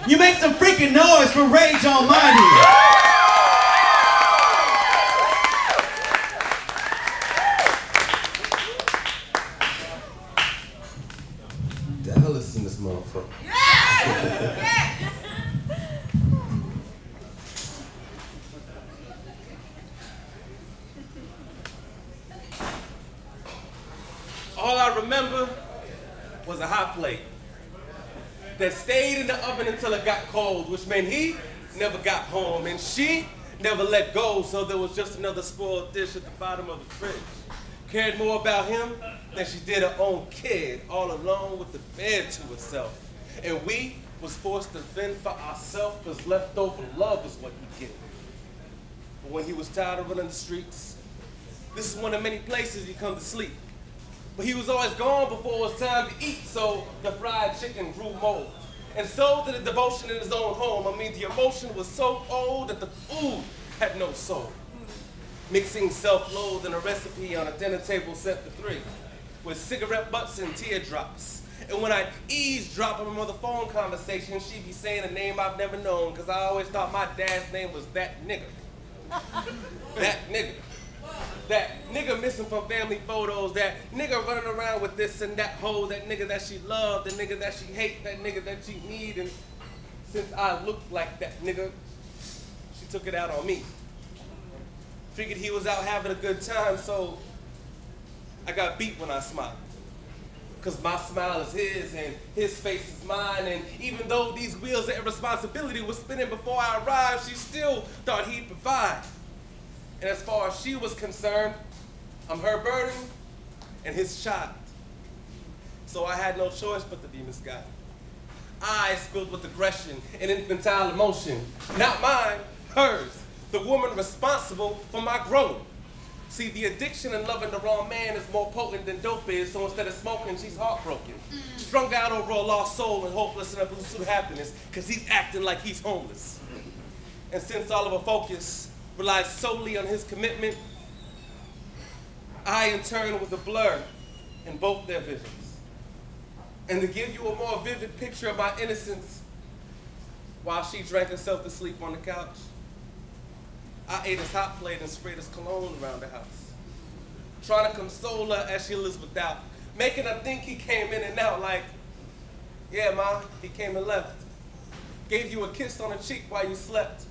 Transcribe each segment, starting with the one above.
You make some freaking noise for Rage Almighty. Dallas in this motherfucker. All I remember was a hot plate that stayed in the oven until it got cold, which meant he never got home and she never let go, so there was just another spoiled dish at the bottom of the fridge. Cared more about him than she did her own kid, all alone with the bed to herself. And we was forced to fend for ourselves because leftover love is what he get. But when he was tired of running the streets, this is one of many places he come to sleep. But he was always gone before it was time to eat, so the fried chicken grew mold. And so did the devotion in his own home. I mean, the emotion was so old that the food had no soul. Mixing self-loathe in a recipe on a dinner table set for three, with cigarette butts and teardrops. And when I'd eavesdrop on another phone conversation, she'd be saying a name I've never known, because I always thought my dad's name was that nigga. That nigga. That nigga missing from family photos, that nigga running around with this and that hoe, that nigga that she loved, the nigga that she hate, that nigga that she need. And since I looked like that nigga, she took it out on me. Figured he was out having a good time, so I got beat when I smiled. Cause my smile is his and his face is mine, and even though these wheels of irresponsibility were spinning before I arrived, she still thought he'd provide. And as far as she was concerned, I'm her burden and his child. So I had no choice but to be misguided. Eyes filled with aggression and infantile emotion. Not mine, hers. The woman responsible for my growth. See, the addiction and loving the wrong man is more potent than dope is, so instead of smoking, she's heartbroken. Strung out over a lost soul and hopeless in a pursuit of happiness, because he's acting like he's homeless. And since all of her focus relies solely on his commitment, I in turn was a blur in both their visions. And to give you a more vivid picture of my innocence, while she drank herself to sleep on the couch, I ate his hot plate and sprayed his cologne around the house, trying to console her as she lives without, making her think he came in and out like, yeah, Ma, he came and left. Gave you a kiss on the cheek while you slept.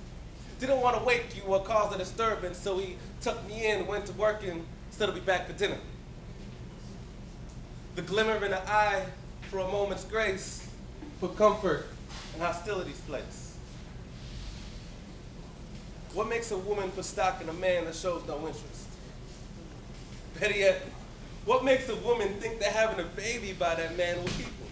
Didn't want to wake you or cause a disturbance, so he tucked me in, went to work, and said he'll be back for dinner. The glimmer in the eye for a moment's grace put comfort in hostility's place. What makes a woman put stock in a man that shows no interest? Better yet, what makes a woman think that having a baby by that man will keep her?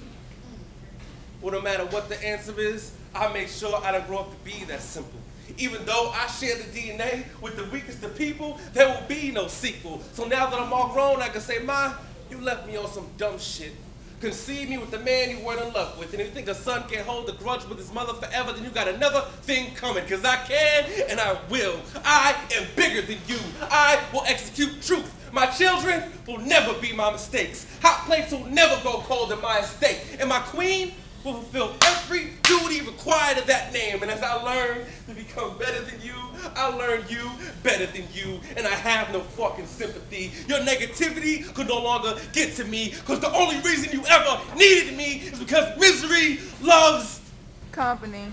Well, no matter what the answer is, I make sure I don't grow up to be that simple. Even though I share the DNA with the weakest of people, there will be no sequel. So now that I'm all grown, I can say, Ma, you left me on some dumb shit. Conceived me with the man you weren't in love with. And if you think a son can't hold a grudge with his mother forever, then you got another thing coming. Because I can and I will. I am bigger than you. I will execute truth. My children will never be my mistakes. Hot plates will never go cold in my estate. And my queen will fulfill every duty required of that name. And as I learn to become better than you, I learn you better than you, and I have no fucking sympathy. Your negativity could no longer get to me, because the only reason you ever needed me is because misery loves company.